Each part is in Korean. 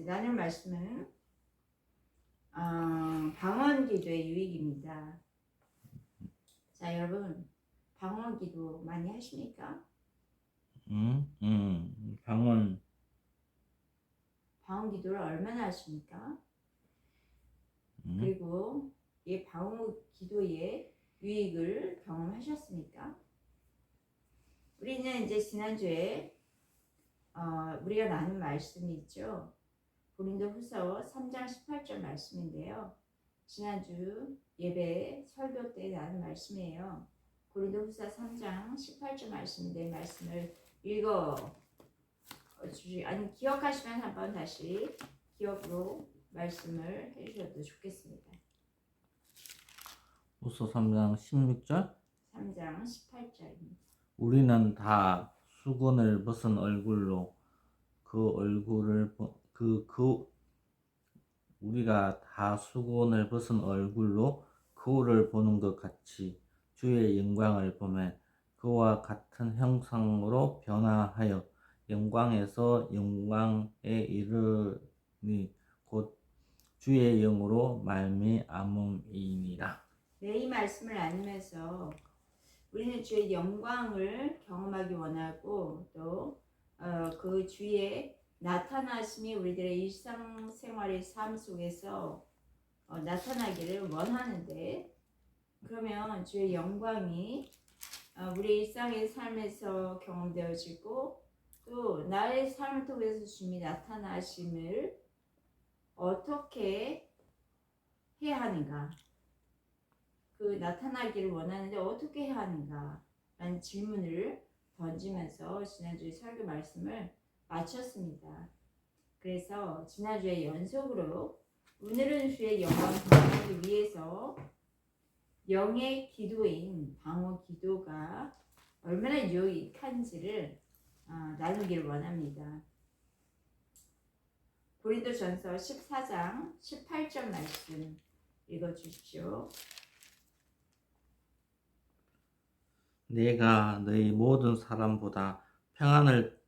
이제 나눌 말씀은 방언기도의 유익입니다. 자, 여러분 방언기도 많이 하십니까? 방언기도를 얼마나 하십니까? 그리고 이 방언기도의 유익을 경험하셨습니까? 우리는 이제 지난주에 우리가 나눈 말씀이 있죠. 고린도후서 3장 18절 말씀인데요. 지난주 예배 설교 때 나눈 말씀이에요. 고린도후서 3장 18절 말씀인데 말씀을 기억하시면 한번 다시 기억으로 말씀을 해주셔도 좋겠습니다. 후서 3장 16절 3장 18절입니다. 우리는 다 수건을 벗은 얼굴로 우리가 다 수건을 벗은 얼굴로 거울을 보는 것 같이 주의 영광을 보며 그와 같은 형상으로 변화하여 영광에서 영광에 이르니 곧 주의 영으로 말미암음이니라. 네, 이 말씀을 나누면서 우리는 주의 영광을 경험하기 원하고 또 그 주의 나타나심이 우리들의 일상생활의 삶 속에서 나타나기를 원하는데, 그러면 주의 영광이 우리 일상의 삶에서 경험되어지고 또 나의 삶을 통해서 주님이 나타나심을 어떻게 해야 하는가, 그 나타나기를 원하는데 어떻게 해야 하는가 라는 질문을 던지면서 지난주에 설교 말씀을 마쳤습니다. 그래서 지난주에 연속으로 오늘은 주의 영광 경험하기 위해서 영의 기도인 방언 기도가 얼마나 유익한지를 나누기를 원합니다. 고린도전서 14장 18절 말씀 읽어주십시오. 내가 너희 모든 사람보다 평안을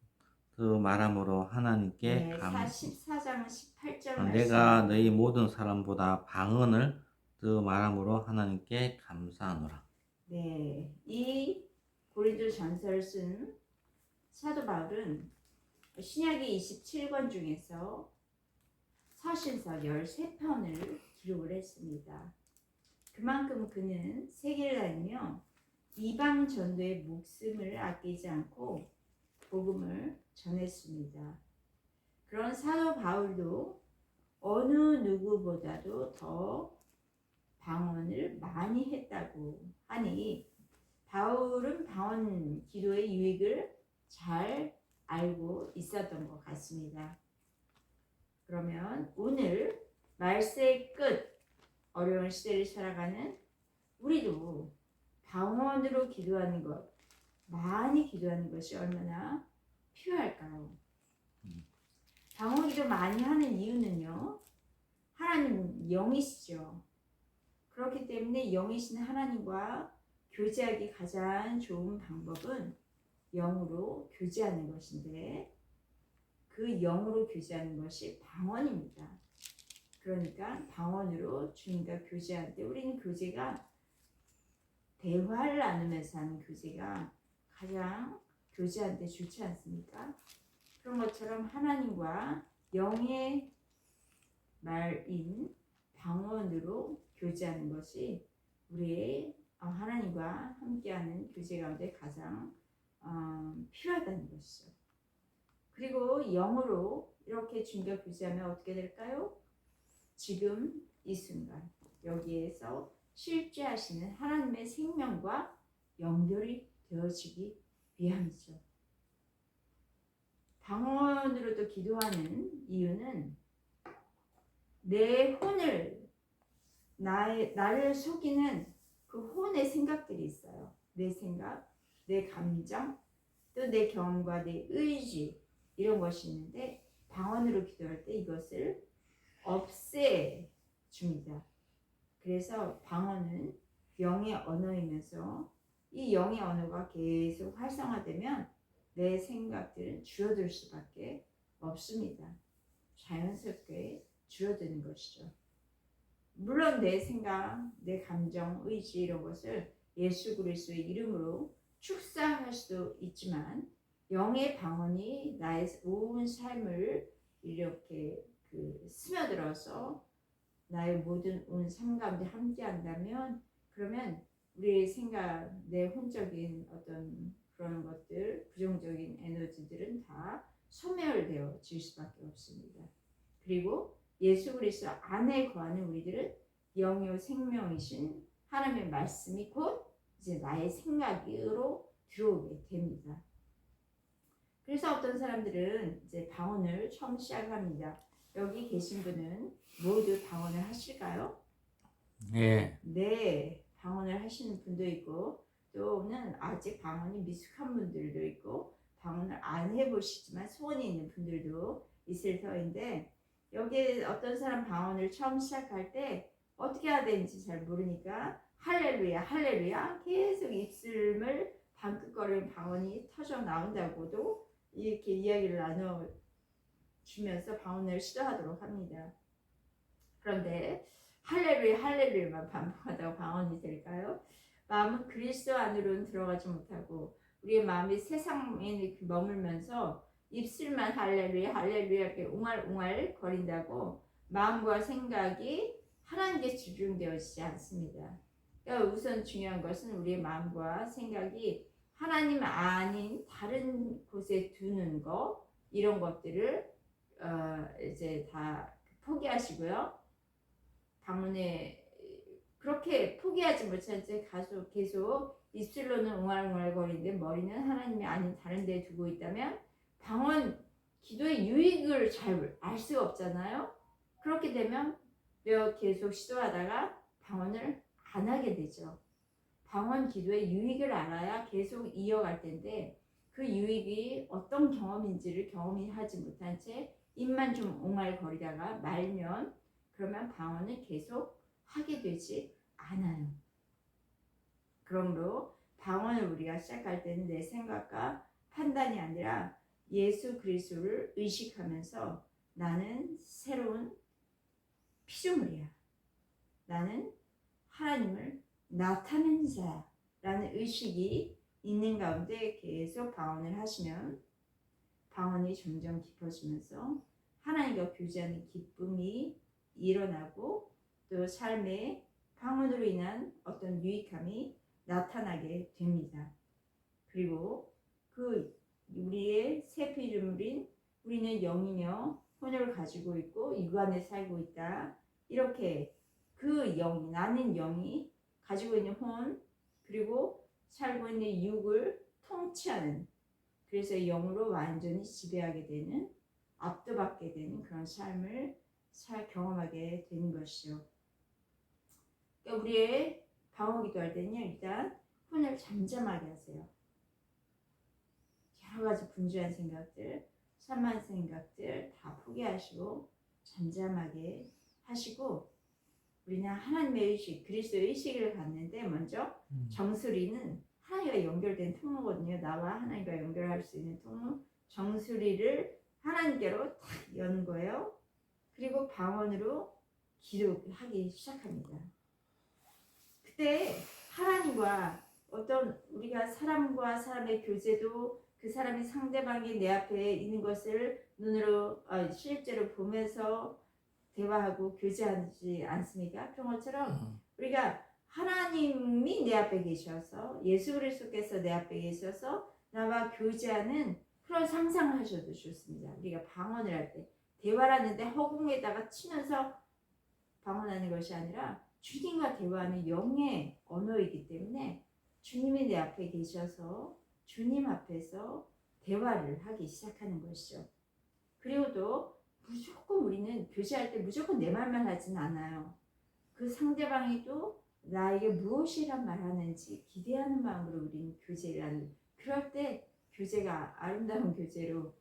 더 말함으로 하나님께 14장 18절 말씀. 내가 너희 모든 사람보다 방언을 더 말함으로 하나님께 감사하노라. 네, 이 고린도전서를 쓴 사도 바울은 신약의 27권 중에서 서신서 13편을 기록을 했습니다. 그만큼 그는 세계를 다니며 이방 전도의 목숨을 아끼지 않고 복음을 전했습니다. 그런 사도 바울도 어느 누구보다도 더 방언을 많이 했다고 하니 바울은 방언 기도의 유익을 잘 알고 있었던 것 같습니다. 그러면 오늘 말세의 끝, 어려운 시대를 살아가는 우리도 방언으로 기도하는 것, 많이 기도하는 것이 얼마나 필요할까요? 방언 기도 많이 하는 이유는요, 하나님 영이시죠. 그렇기 때문에 영이신 하나님과 교제하기 가장 좋은 방법은 영으로 교제하는 것인데, 그 영으로 교제하는 것이 방언입니다. 그러니까 방언으로 주님과 교제할 때 우리는 교제가 대화를 나누면서 하는 교제가 가장 교제할 때 좋지 않습니까? 그런 것처럼 하나님과 영의 말인 방언으로 교제하는 것이 우리의 하나님과 함께하는 교제 가운데 가장 필요하다는 것이죠. 그리고 영으로 이렇게 주님과 교제하면 어떻게 될까요? 지금 이 순간 여기에서 실제하시는 하나님의 생명과 연결이 되어지기 위함이죠. 방언으로도 기도하는 이유는 내 혼을 나를 속이는 그 혼의 생각들이 있어요. 내 생각, 내 감정, 또 내 경험과 내 의지, 이런 것이 있는데 방언으로 기도할 때 이것을 없애줍니다. 그래서 방언은 영의 언어이면서 이 영의 언어가 계속 활성화되면 내 생각들은 줄어들 수밖에 없습니다. 자연스럽게 줄어드는 것이죠. 물론 내 생각, 내 감정, 의지 이런 것을 예수 그리스도의 이름으로 축사할 수도 있지만 영의 방언이 나의 온 삶을 이렇게 스며들어서 나의 모든 온 삶 가운데 함께한다면 그러면 우리의 생각, 내 혼적인 어떤 그런 것들, 부정적인 에너지들은 다 소멸되어질 수밖에 없습니다. 그리고 예수 그리스도 안에 거하는 우리들은 영요 생명이신 하나님의 말씀이 곧 이제 나의 생각으로 들어오게 됩니다. 그래서 어떤 사람들은 이제 방언을 처음 시작합니다. 여기 계신 분은 모두 방언을 하실까요? 예. 네, 방언을 하시는 분도 있고 또는 아직 방언이 미숙한 분들도 있고 방언을 안 해보시지만 소원이 있는 분들도 있을 터인데 여기에 어떤 사람 방언을 처음 시작할 때 어떻게 해야 되는지 잘 모르니까 할렐루야 할렐루야 계속 입술을 방긋거리는 방언이 터져 나온다고도 이렇게 이야기를 나눠주면서 방언을 시도하도록 합니다. 그런데 할렐루야 할렐루야만 반복하다가 방언이 될까요? 마음은 그리스도 안으로는 들어가지 못하고 우리의 마음이 세상에 이렇게 머물면서 입술만 할렐루야 할렐루야 이렇게 웅알웅알 거린다고 마음과 생각이 하나님께 집중되어지지 않습니다. 그러니까 우선 중요한 것은 우리의 마음과 생각이 하나님 아닌 다른 곳에 두는 거 이런 것들을 이제 다 포기하시고요. 방언에 그렇게 포기하지 못한 채 계속 입술로는 웅알웅알 거리는데 머리는 하나님이 아닌 다른 데에 두고 있다면 방언 기도의 유익을 잘 알 수가 없잖아요. 그렇게 되면 계속 시도하다가 방언을 안 하게 되죠. 방언 기도의 유익을 알아야 계속 이어갈 텐데 그 유익이 어떤 경험인지를 경험하지 못한 채 입만 좀 옹알거리다가 말면 그러면 방언을 계속 하게 되지 않아요. 그러므로 방언을 우리가 시작할 때는 내 생각과 판단이 아니라 예수 그리스도를 의식하면서 나는 새로운 피조물이야. 나는 하나님을 나타낸 자라는 의식이 있는 가운데 계속 방언을 하시면 방언이 점점 깊어지면서 하나님과 교제하는 기쁨이 일어나고 또 삶에 방언으로 인한 어떤 유익함이 나타나게 됩니다. 그리고 우리의 새 피조물인 우리는 영이며 혼을 가지고 있고 육안에 살고 있다. 이렇게 나는 영이 가지고 있는 혼 그리고 살고 있는 육을 통치하는 그래서 영으로 완전히 지배하게 되는 압도받게 되는 그런 삶을 경험하게 되는 것이죠. 그러니까 우리의 방어 기도할 때는요. 일단 혼을 잠잠하게 하세요. 여러 가지 분주한 생각들, 산만 생각들 다 포기하시고 잠잠하게 하시고 우리는 하나님의 의식, 그리스도의 의식을 갖는데 먼저 정수리는 하나님과 연결된 통로거든요. 나와 하나님과 연결할 수 있는 통로, 정수리를 하나님께로 탁 여는 거예요. 그리고 방언으로 기도하기 시작합니다. 그때 하나님과 어떤 우리가 사람과 사람의 교제도 그 사람이 상대방이 내 앞에 있는 것을 눈으로 실제로 보면서 대화하고 교제하지 않습니까? 그런 것처럼 우리가 하나님이 내 앞에 계셔서 예수 그리스도께서 내 앞에 계셔서 나와 교제하는 그런 상상을 하셔도 좋습니다. 우리가 방언을 할 때 대화를 하는데 허공에다가 치면서 방언하는 것이 아니라 주님과 대화하는 영의 언어이기 때문에 주님이 내 앞에 계셔서 주님 앞에서 대화를 하기 시작하는 것이죠. 그리고 또 무조건 우리는 교제할 때 무조건 내 말만 하진 않아요. 그 상대방이 또 나에게 무엇이란 말하는지 기대하는 마음으로 우리는 교제를 하는 그럴 때 교제가 아름다운 교제로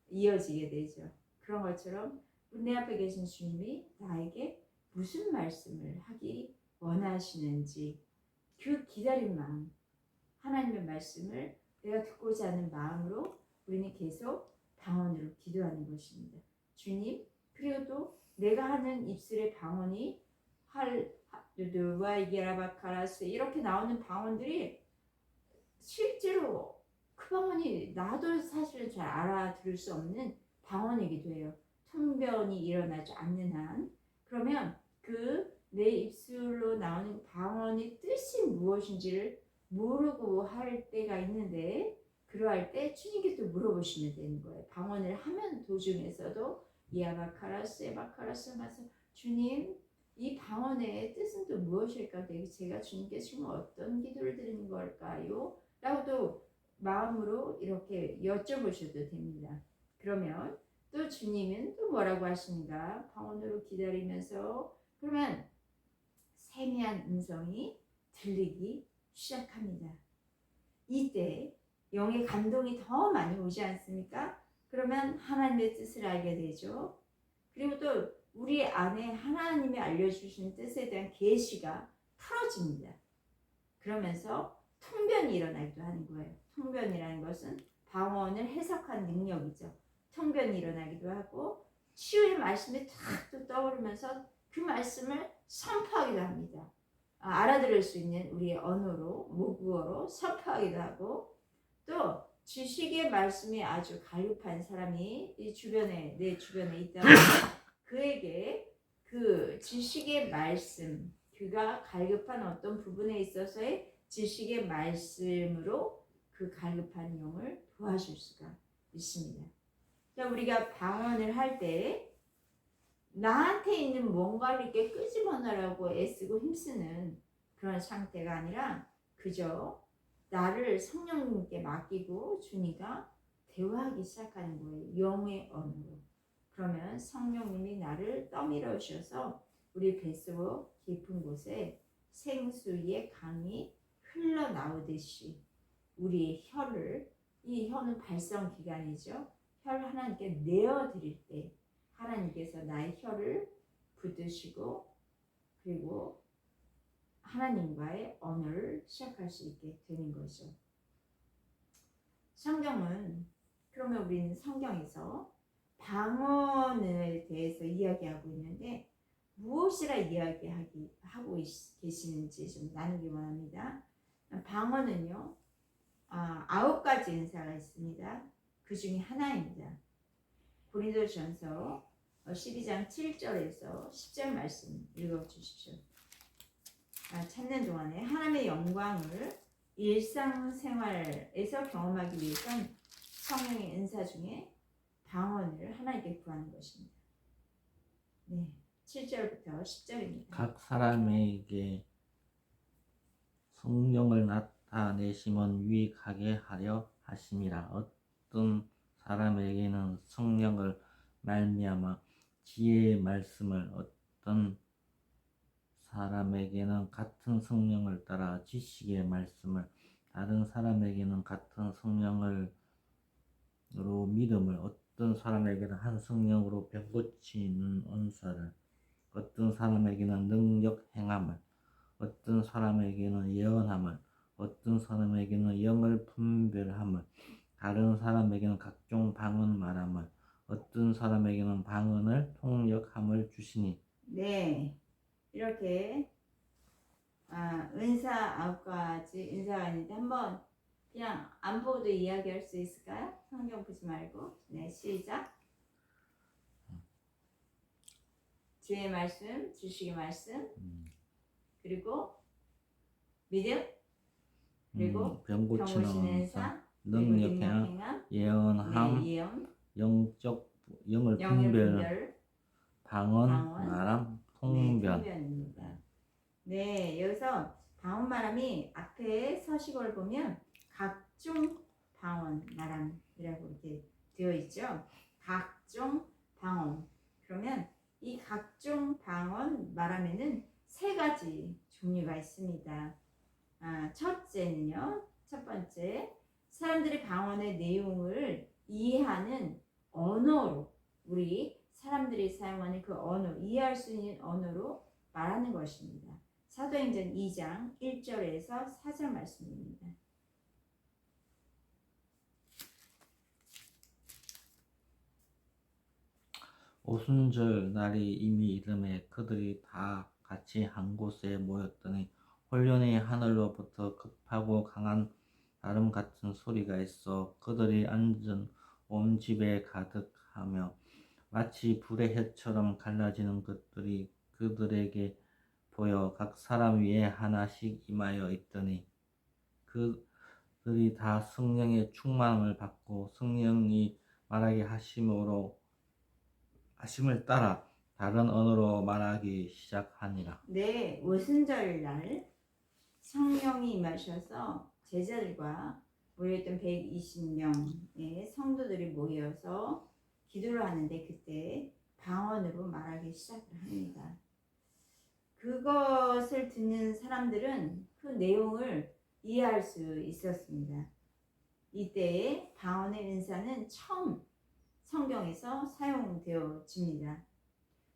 이어지게 되죠. 그런 것처럼 내 앞에 계신 주님이 나에게 무슨 말씀을 하기 원하시는지 그 기다린 마음 하나님의 말씀을 내가 듣고자 하는 마음으로 우리는 계속 방언으로 기도하는 것입니다. 주님. 그리고 또 내가 하는 입술의 방언이 이게라바카라스 이렇게 나오는 방언들이 실제로 그 방언이 나도 사실 잘 알아들을 수 없는 방언이기도 해요. 통변이 일어나지 않는 한. 그러면 그 내 입술로 나오는 방언의 뜻이 무엇인지를 모르고 할 때가 있는데, 그러할 때 주님께 또 물어보시면 되는 거예요. 방언을 하면 도중에서도 야바카라스 에바카라스 하면서 주님, 이 방언의 뜻은 또 무엇일까? 제가 주님께 지금 어떤 기도를 드리는 걸까요? 라고 또 마음으로 이렇게 여쭤보셔도 됩니다. 그러면 또 주님은 또 뭐라고 하시는가? 방언으로 기다리면서 그러면 세미한 음성이 들리기 시작합니다. 이때 영의 감동이 더 많이 오지 않습니까? 그러면 하나님의 뜻을 알게 되죠. 그리고 또 우리 안에 하나님이 알려주신 뜻에 대한 계시가 풀어집니다. 그러면서 통변이 일어나기도 하는 거예요. 통변이라는 것은 방언을 해석한 능력이죠. 통변이 일어나기도 하고 치유의 말씀이 탁 또 떠오르면서 그 말씀을 선포하기도 합니다. 알아들을 수 있는 우리의 언어로, 모국어로 선포하기도 하고, 또 지식의 말씀이 아주 갈급한 사람이 내 주변에 있다면 그에게 그 지식의 말씀, 그가 갈급한 어떤 부분에 있어서의 지식의 말씀으로 그 갈급한 영을 도와줄 수가 있습니다. 자, 우리가 방언을 할 때 나한테 있는 뭔가를 이렇게 끄집어내라고 애쓰고 힘쓰는 그런 상태가 아니라 그저 나를 성령님께 맡기고 주님과 대화하기 시작하는 거예요. 영의 언어로. 그러면 성령님이 나를 떠밀어 주셔서 우리 뱃속 깊은 곳에 생수의 강이 흘러나오듯이 우리의 혀를, 이 혀는 발성기관이죠. 혀를 하나님께 내어드릴 때 하나님께서 나의 혀를 붙드시고 그리고 하나님과의 언어를 시작할 수 있게 되는 거죠. 성경은, 그러면 우리는 성경에서 방언에 대해서 이야기하고 있는데 무엇이라 이야기하고 계시는지 좀 나누기 원합니다. 방언은요, 9가지 은사가 있습니다. 그 중에 하나입니다. 고린도전서 12장 7절에서 10절 말씀 읽어주십시오. 찾는 동안에 하나님의 영광을 일상생활에서 경험하기 위해선 성령의 은사 중에 방언을 하나님께 구하는 것입니다. 네, 7절부터 10절입니다. 각 사람에게 성령을 나타내심은 유익하게 하려 하심이라. 어떤 사람에게는 성령을 말미암아 지혜의 말씀을, 어떤 사람에게는 같은 성령을 따라 지식의 말씀을, 다른 사람에게는 같은 성령으로 믿음을, 어떤 사람에게는 한 성령으로 병 고치는 은사를, 어떤 사람에게는 능력 행함을, 어떤 사람에게는 예언함을, 어떤 사람에게는 영을 분별함을, 다른 사람에게는 각종 방언 말함을, 어떤 사람에게는 방언을 통역함을 주시니. 네, 이렇게 은사 9가지 은사가 있는데 한번 그냥 안 보고도 이야기할 수 있을까요? 성경 보지 말고. 네, 시작. 주의 말씀, 지식의 말씀, 그리고 믿음, 그리고 병 고치는 은사, 능력 행함, 예언함, 네, 예언, 영을 분별, 방언 말함, 통변. 네, 통변입니다. 네, 여기서 방언 말함이 앞에 서식어를 보면 각종 방언 말함이라고 이렇게 되어 있죠. 각종 방언. 그러면 이 각종 방언 말함에는 3가지 종류가 있습니다. 첫째는요, 첫 번째, 사람들이 방언의 내용을 이해하는 언어로, 우리 사람들이 사용하는 그 언어, 이해할 수 있는 언어로 말하는 것입니다. 사도행전 2장 1절에서 4절 말씀입니다. 오순절 날이 이미 이름에 그들이 다 같이 한 곳에 모였더니 홀련히 하늘로부터 급하고 강한 바람 같은 소리가 있어 그들이 앉은 온 집에 가득하며 마치 불의 햇처럼 갈라지는 것들이 그들에게 보여 각 사람 위에 하나씩 임하여 있더니 그들이 다 성령의 충만함을 받고 성령이 말하게 하심을 따라 다른 언어로 말하기 시작하니라. 네, 오순절 날 성령이 임하셔서 제자들과 모였던 120명의 성도들이 모여서 기도를 하는데 그때 방언으로 말하기 시작을 합니다. 그것을 듣는 사람들은 그 내용을 이해할 수 있었습니다. 이때에 방언의 은사는 처음 성경에서 사용되어집니다.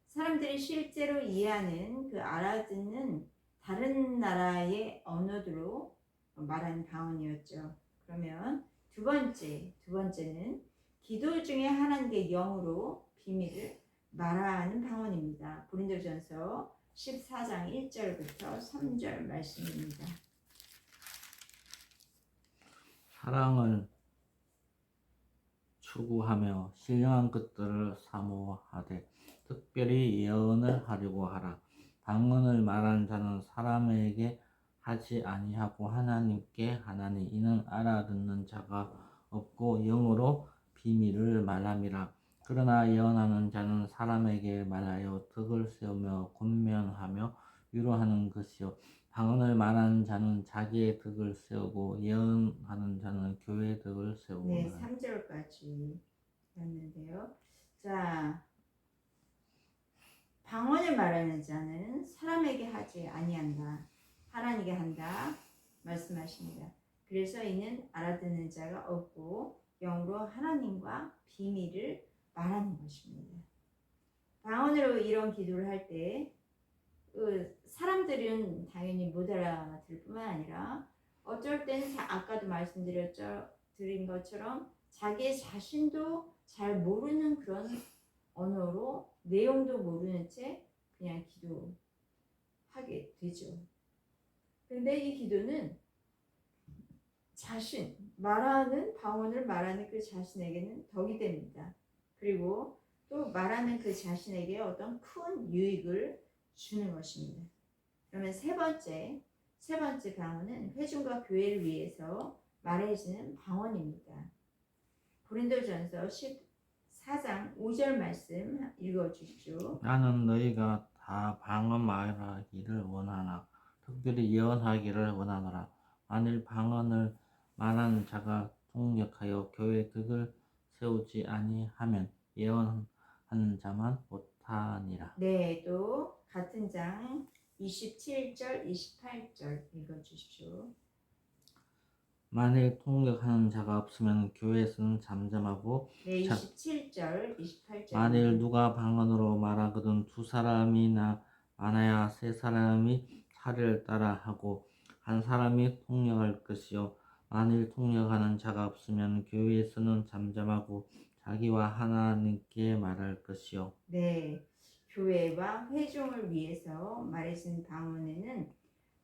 사람들이 실제로 이해하는 알아듣는 다른 나라의 언어로 말하는 방언이었죠. 그러면 두 번째는 기도 중에 하나님께 영으로 비밀을 말하는 방언입니다. 고린도전서 14장 1절부터 3절 말씀입니다. 사랑을 추구하며 신령한 것들을 사모하되 특별히 예언을 하려고 하라. 방언을 말하는 자는 사람에게 하지 아니하고 하나님께 하나니 이는 알아듣는 자가 없고 영으로 비밀을 말함이라. 그러나 예언하는 자는 사람에게 말하여 덕을 세우며 권면하며 위로하는 것이요 방언을 말하는 자는 자기의 덕을 세우고 예언하는 자는 교회의 덕을 세우고. 네, 3절까지 했는데요. 자, 방언을 말하는 자는 사람에게 하지 아니한다. 하나님께 한다 말씀하십니다. 그래서 이는 알아듣는 자가 없고 영으로 하나님과 비밀을 말하는 것입니다. 방언으로 이런 기도를 할 때 사람들은 당연히 못 알아들 뿐만 아니라 어쩔 때는 아까도 드린 것처럼 자기 자신도 잘 모르는 그런 언어로 내용도 모르는 채 그냥 기도하게 되죠. 그런데 이 기도는 방언을 말하는 그 자신에게는 덕이 됩니다. 그리고 또 말하는 그 자신에게 어떤 큰 유익을 주는 것입니다. 그러면 세 번째 방언은 회중과 교회를 위해서 말해지는 방언입니다. 고린도전서 14장 5절 말씀 읽어주십시오. 나는 너희가 다 방언 말하기를 원하나 특별히 예언하기를 원하노라. 만일 방언을 말하는 자가 통역하여 교회의 덕을 세우지 아니하면 예언하는 자만 못하니라. 네, 또 같은 장 27절 28절 읽어주십시오. 만일 통역하는 자가 없으면 교회에서는 잠잠하고. 네, 27절 28절. 만일 누가 방언으로 말하거든 두 사람이나 많아야 세 사람이 차례를 따라 하고 한 사람이 통역할 것이요 만일 통역하는 자가 없으면 교회에서는 잠잠하고 자기와 하나님께 말할 것이요. 네, 교회와 회중을 위해서 말해진 방언에는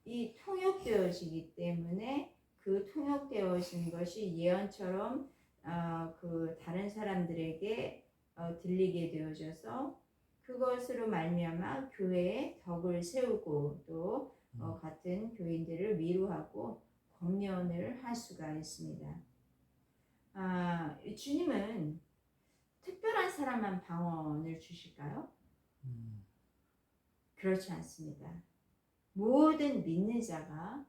이 통역되어지기 때문에 그 통역되어진 것이 예언처럼 그 다른 사람들에게 들리게 되어져서 그것으로 말미암아 교회의 덕을 세우고 또 같은 교인들을 위로하고 권면을 할 수가 있습니다. 주님은 특별한 사람만 방언을 주실까요? 그렇지 않습니다. 모든 믿는 자가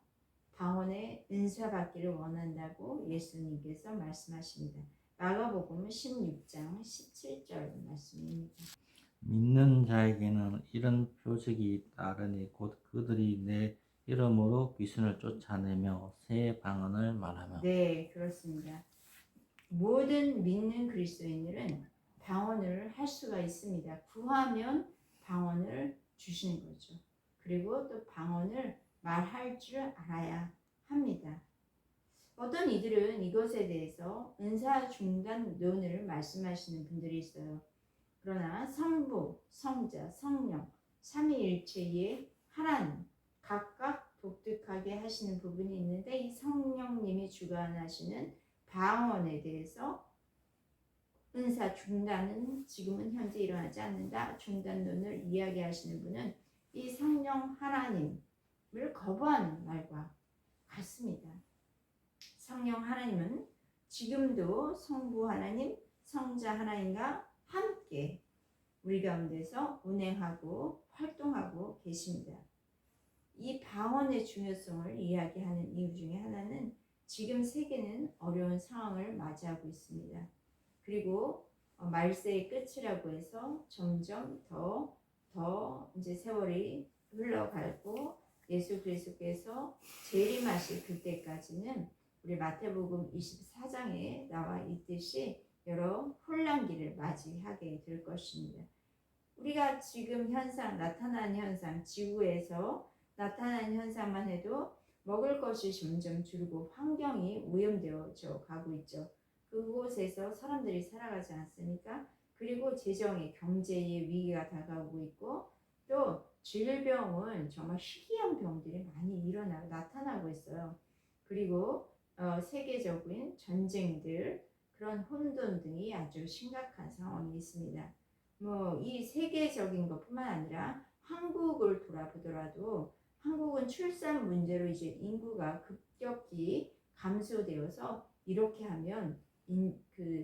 방언의 은사 받기를 원한다고 예수님께서 말씀하십니다. 마가복음 16장 17절 말씀입니다. 믿는 자에게는 이런 표적이 따르니 곧 그들이 내 이름으로 귀신을 쫓아내며 새 방언을 말하며. 네, 그렇습니다. 모든 믿는 그리스도인들은 방언을 할 수가 있습니다. 구하면 방언을 주시는 거죠. 그리고 또 방언을 말할 줄 알아야 합니다. 어떤 이들은 이것에 대해서 은사 중단론을 말씀하시는 분들이 있어요. 그러나 성부, 성자, 성령, 삼위일체의 하나님 각각 독특하게 하시는 부분이 있는데 이 성령님이 주관하시는 방언에 대해서 은사 중단은 지금은 현재 일어나지 않는다. 중단론을 이야기하시는 분은 이 성령 하나님을 거부하는 말과 같습니다. 성령 하나님은 지금도 성부 하나님, 성자 하나님과 함께 우리 가운데서 운행하고 활동하고 계십니다. 이 방언의 중요성을 이야기하는 이유 중에 하나는 지금 세계는 어려운 상황을 맞이하고 있습니다. 그리고 말세의 끝이라고 해서 점점 더 이제 세월이 흘러가고 예수 그리스도께서 재림하실 그때까지는 우리 마태복음 24장에 나와 있듯이 여러 혼란기를 맞이하게 될 것입니다. 우리가 지금 현상, 나타나는 현상, 지구에서 나타나는 현상만 해도 먹을 것이 점점 줄고 환경이 오염되어져 가고 있죠. 그곳에서 사람들이 살아가지 않습니까? 그리고 재정의, 경제의 위기가 다가오고 있고 또 질병은 정말 희귀한 병들이 많이 나타나고 있어요. 그리고 세계적인 전쟁들, 그런 혼돈 등이 아주 심각한 상황이 있습니다. 이 세계적인 것뿐만 아니라 한국을 돌아보더라도 한국은 출산 문제로 이제 인구가 급격히 감소되어서 이렇게 하면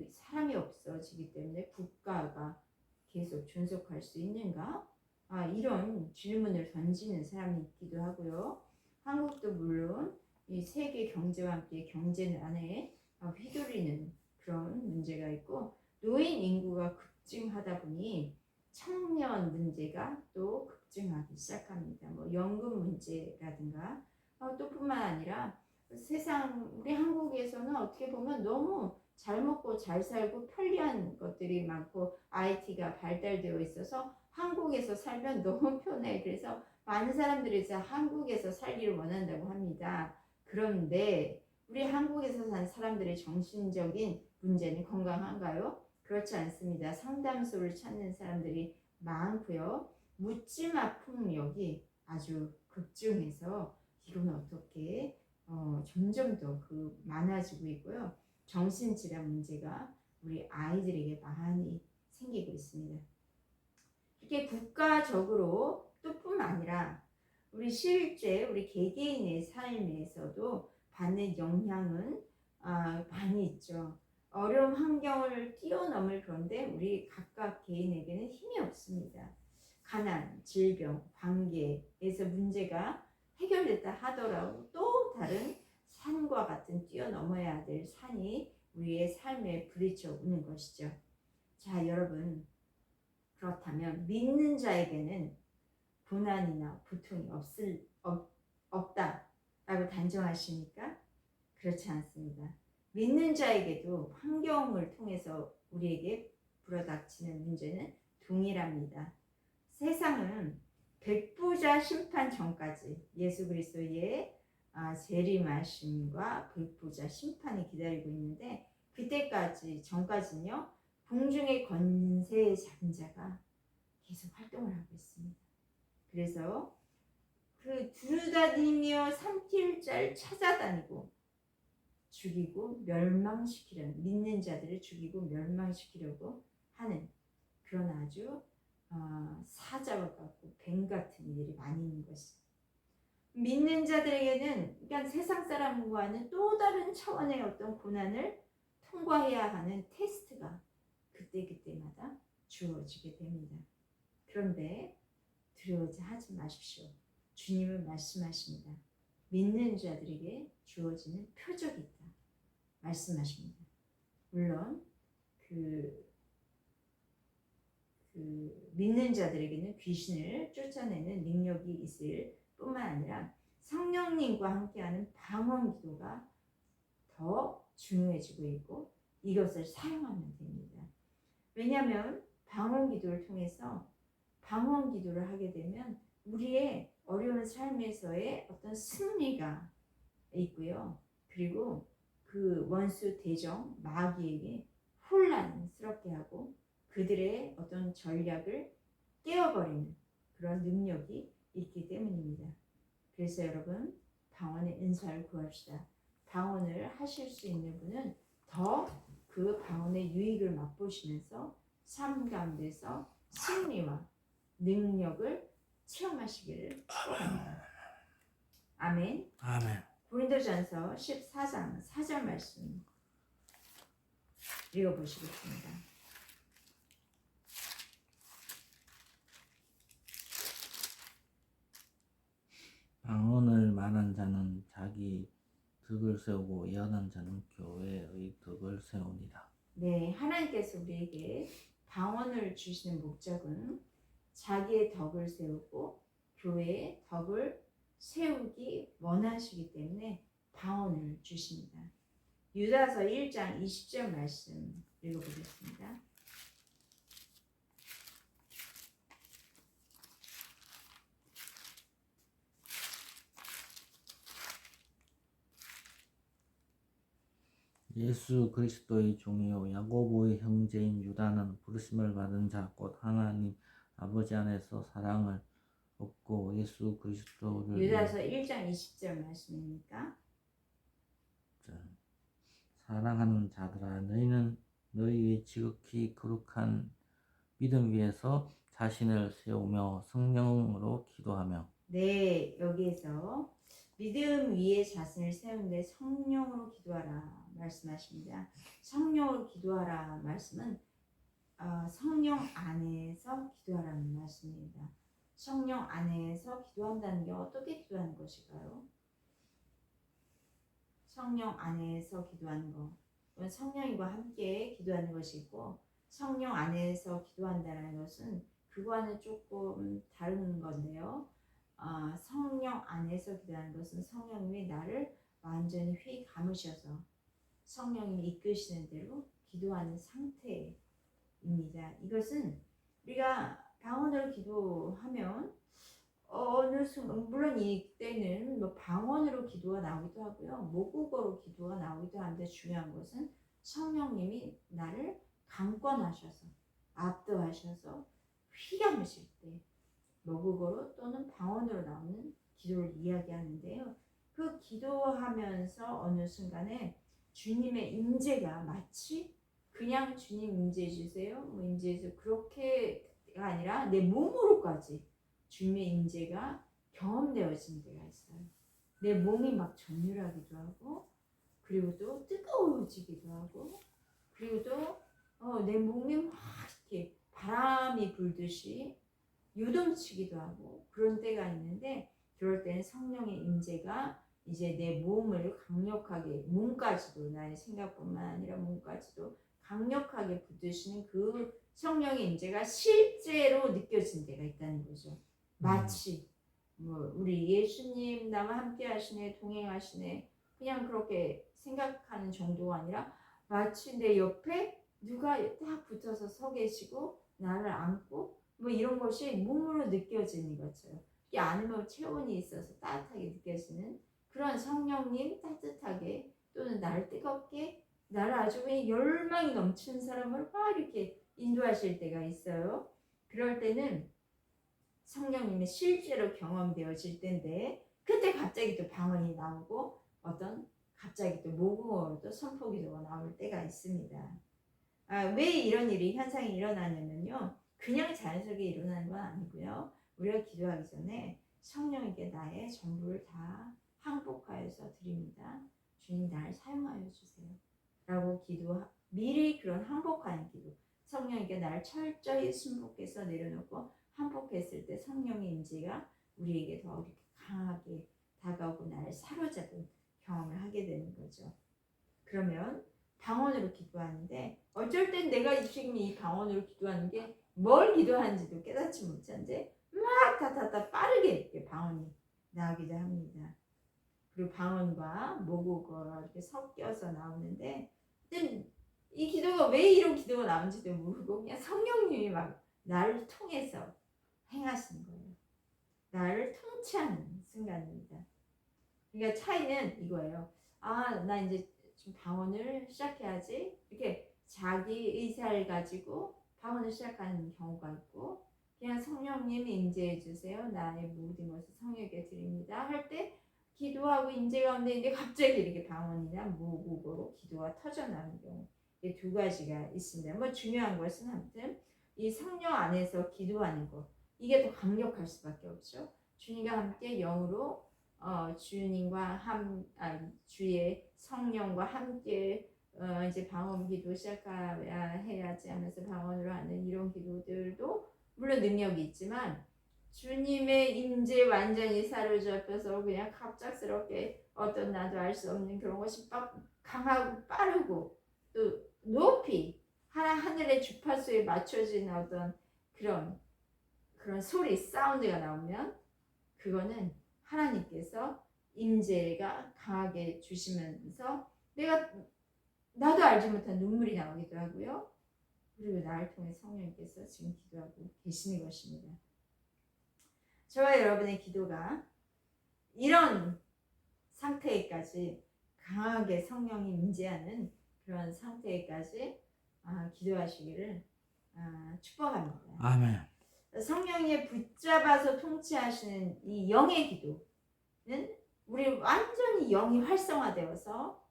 사람이 없어지기 때문에 국가가 계속 존속할 수 있는가? 이런 질문을 던지는 사람이 있기도 하고요. 한국도 물론 이 세계 경제와 함께 경제난에 휘둘리는 그런 문제가 있고 노인 인구가 급증하다 보니 청년 문제가 또 급증하기 시작합니다. 연금 문제라든가 또 뿐만 아니라 우리 한국에서는 어떻게 보면 너무 잘 먹고 잘 살고 편리한 것들이 많고 IT가 발달되어 있어서 한국에서 살면 너무 편해. 그래서 많은 사람들이 이제 한국에서 살기를 원한다고 합니다. 그런데 우리 한국에서 산 사람들의 정신적인 문제는 건강한가요? 그렇지 않습니다. 상담소를 찾는 사람들이 많고요. 묻지마 폭력이 아주 급증해서 이건 어떻게 점점 더 많아지고 있고요. 정신질환 문제가 우리 아이들에게 많이 생기고 있습니다. 이렇게 국가적으로 또 뿐만 아니라 실제 우리 개개인의 삶에서도 받는 영향은 많이 있죠. 어려운 환경을 뛰어넘을 그런데 우리 각각 개인에게는 힘이 없습니다. 가난, 질병, 관계에서 문제가 해결됐다 하더라도 또 다른 산과 같은 뛰어넘어야 될 산이 우리의 삶에 부딪혀 오는 것이죠. 자, 여러분, 그렇다면 믿는 자에게는 고난이나 고통이 없다라고 단정하십니까? 그렇지 않습니다. 믿는 자에게도 환경을 통해서 우리에게 불어닥치는 문제는 동일합니다. 세상은 백부자 심판 전까지 예수 그리스도의 재림하심과 백부자 심판이 기다리고 있는데 그때까지 전까지는요 공중의 권세 잡은 자가 계속 활동을 하고 있습니다. 그래서 두루다니며 삼킬 자를 찾아다니고 죽이고 멸망시키려는 믿는 자들을 죽이고 멸망시키려고 하는 그런 아주 사자와 같고 뱀 같은 일이 많이 있는 것입니다. 믿는 자들에게는 그러니까 세상 사람과는 또 다른 차원의 어떤 고난을 통과해야 하는 테스트가 그때마다 주어지게 됩니다. 그런데 두려워하지 마십시오. 주님은 말씀하십니다. 믿는 자들에게 주어지는 표적이 있다. 말씀하십니다. 물론 믿는 자들에게는 귀신을 쫓아내는 능력이 있을 뿐만 아니라 성령님과 함께하는 방언 기도가 더 중요해지고 있고 이것을 사용하면 됩니다. 왜냐하면 방언 기도를 통해서 방언 기도를 하게 되면 우리의 어려운 삶에서의 어떤 승리가 있고요. 그리고 그 원수 대적 마귀에게 혼란스럽게 하고 그들의 어떤 전략을 깨어버리는 그런 능력이 있기 때문입니다. 그래서 여러분 방언의 은사를 구합시다. 방언을 하실 수 있는 분은 더 그 방언의 유익을 맛보시면서 삶 가운데서 승리와 능력을 체험하시기를 축복합니다. 아멘. 아멘. 고린도전서 14장 4절 말씀 읽어보시겠습니다. 방언을 말한 자는 자기 덕을 세우고 예언한 자는 교회의 덕을 세우니라. 네, 하나님께서 우리에게 방언을 주시는 목적은 자기의 덕을 세우고 교회의 덕을 세우기 원하시기 때문에 방언을 주십니다. 유다서 1장 20절 말씀 읽어보겠습니다. 예수 그리스도의 종이요 야고보의 형제인 유다는 부르심을 받은 자 곧 하나님 아버지 안에서 사랑을 얻고 예수 그리스도를 유다서 1장 20절 말씀입니까? 사랑하는 자들아 너희는 너희의 지극히 거룩한 믿음 위에서 자신을 세우며 성령으로 기도하며. 네, 여기에서 믿음 위에 자신을 세우는데 성령으로 기도하라 말씀하십니다. 성령으로 기도하라 말씀은 성령 안에서 기도하라는 말씀입니다. 성령 안에서 기도한다는 게 어떻게 기도하는 것일까요? 성령 안에서 기도하는 것, 성령과 함께 기도하는 것이고, 성령 안에서 기도한다는 것은 그거와는 조금 다른 건데요. 성령 안에서 기도하는 것은 성령님이 나를 완전히 휘 감으셔서 성령님이 이끄시는 대로 기도하는 상태입니다. 이것은 우리가 방언으로 기도하면 어느 순간, 물론 이때는 뭐 방언으로 기도가 나오기도 하고요, 모국어로 기도가 나오기도 하는데 중요한 것은 성령님이 나를 강권하셔서 압도하셔서 휘감으실 때 모국어로 또는 방언으로 나오는 기도를 이야기하는데요. 그 기도하면서 어느 순간에 주님의 임재가 마치 그냥 주님 임재해 주세요, 뭐 임재해서 그렇게가 아니라 내 몸으로까지 주님의 임재가 경험되어진 때가 있어요. 내 몸이 막 정렬하기도 하고, 그리고 또 뜨거워지기도 하고, 그리고 또 내 몸이 막 이렇게 바람이 불듯이 요동치기도 하고 그런 때가 있는데, 그럴 때는 성령의 임재가 이제 내 몸을 강력하게, 몸까지도, 나의 생각뿐만 아니라 몸까지도 강력하게 붙드시는 그 성령의 임재가 실제로 느껴진 때가 있다는 거죠. 마치 뭐 우리 예수님 나와 함께 하시네, 동행하시네, 그냥 그렇게 생각하는 정도가 아니라 마치 내 옆에 누가 딱 붙어서 서 계시고 나를 안고 뭐 이런 것이 몸으로 느껴지는 것처럼, 이 안으로 체온이 있어서 따뜻하게 느껴지는 그런 성령님 따뜻하게, 또는 나를 뜨겁게, 나를 아주 그냥 열망이 넘치는 사람을 막 이렇게 인도하실 때가 있어요. 그럴 때는 성령님이 실제로 경험되어질 때인데, 그때 갑자기 또 방언이 나오고 어떤 갑자기 또 모국어로 또 선포기도가 나올 때가 있습니다. 왜 이런 일이, 현상이 일어나냐면요, 그냥 자연스럽게 일어나는 건 아니고요, 우리가 기도하기 전에 성령에게 나의 전부를 다 항복하여서 드립니다. 주님 나를 사용하여 주세요 라고 미리 그런 항복하는 기도, 성령에게 나를 철저히 순복해서 내려놓고 항복했을 때 성령의 임재가 우리에게 더 이렇게 강하게 다가오고 나를 사로잡은 경험을 하게 되는 거죠. 그러면 방언으로 기도하는데, 어쩔 땐 내가 지금 이 방언으로 기도하는 게 뭘 기도하는지도 깨닫지 못한데 막 다다다 빠르게 이렇게 방언이 나오기도 합니다. 그리고 방언과 모국어가 이렇게 섞여서 나오는데, 이 기도가 왜 이런 기도가 나오는지도 모르고 그냥 성령님이 막 나를 통해서 행하시는 거예요. 나를 통치하는 순간입니다. 그러니까 차이는 이거예요. 나 이제 좀 방언을 시작해야지, 이렇게 자기 의사를 가지고 방언을 시작하는 경우가 있고 그냥 성령님이 임재해 주세요. 나의 모든 것을 성령에게 드립니다. 할 때 기도하고 임재 가운데 이제 갑자기 이렇게 방언이나 무국어로 기도가 터져나오는 경우 이 두 가지가 있습니다. 뭐 중요한 것은 아무튼 이 성령 안에서 기도하는 것 이게 더 강력할 수밖에 없죠. 주님과 함께 영으로 주님과 주의 성령과 함께 이제 방언 기도 시작해야 해야지 하면서 방언으로 하는 이런 기도들도 물론 능력이 있지만 주님의 임재 완전히 사로잡혀서 그냥 갑작스럽게 어떤 나도 알 수 없는 그런 것이 강하고 빠르고 또 높이 하늘의 주파수에 맞춰진 어떤 그런 소리 사운드가 나오면 그거는 하나님께서 임재가 강하게 주시면서 나도 알지 못한 눈물이 나오기도 하고요. 그리고 나를 통해 성령님께서 지금 기도하고 계시는 것입니다. 저와 여러분의 기도가 이런 상태에까지 강하게 성령이 임재하는 그런 상태에까지 기도하시기를 축복합니다. 아멘. 성령이 붙잡아서 통치하시는 이 영의 기도는 우리 완전히 영이 활성화되어서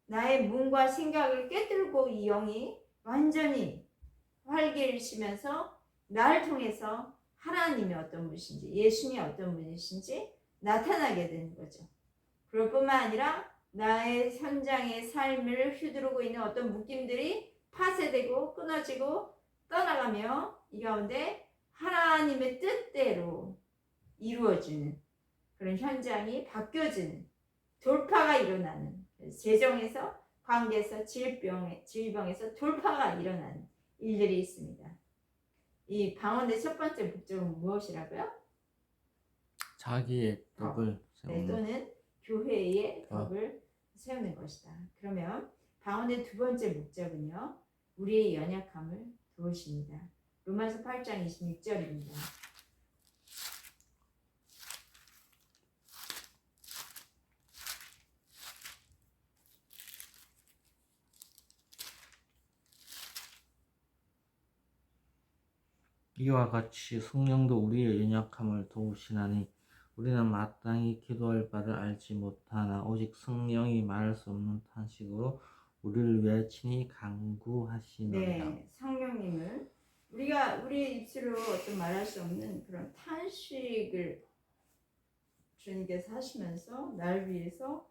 나의 몸과 생각을 깨뜨리고 이 영이 완전히 활기시면서 나를 통해서 하나님이 어떤 분이신지 예수님이 어떤 분이신지 나타나게 되는 거죠. 그럴 뿐만 아니라 나의 현장의 삶을 휘두르고 있는 어떤 묶임들이 파쇄되고 끊어지고 떠나가며 이 가운데 하나님의 뜻대로 이루어지는 그런 현장이 바뀌어지는 돌파가 일어나는 재정에서 관계에서 질병에서 돌파가 일어나는 일들이 있습니다. 이 방언의 첫 번째 목적은 무엇이라고요? 자기의 덕을 세우는 또는 교회의 덕을 세우는 것이다. 그러면 방언의 두 번째 목적은요. 우리의 연약함을 도우십니다. 로마서 8장 26절입니다. 이와 같이 성령도 우리의 연약함을 도우시나니 우리는 마땅히 기도할 바를 알지 못하나 오직 성령이 말할 수 없는 탄식으로 우리를 위해 친히 간구하시느니라. 네, 성령님은 우리의 입술로 어떤 말할 수 없는 그런 탄식을 주님께서 하시면서 나를 위해서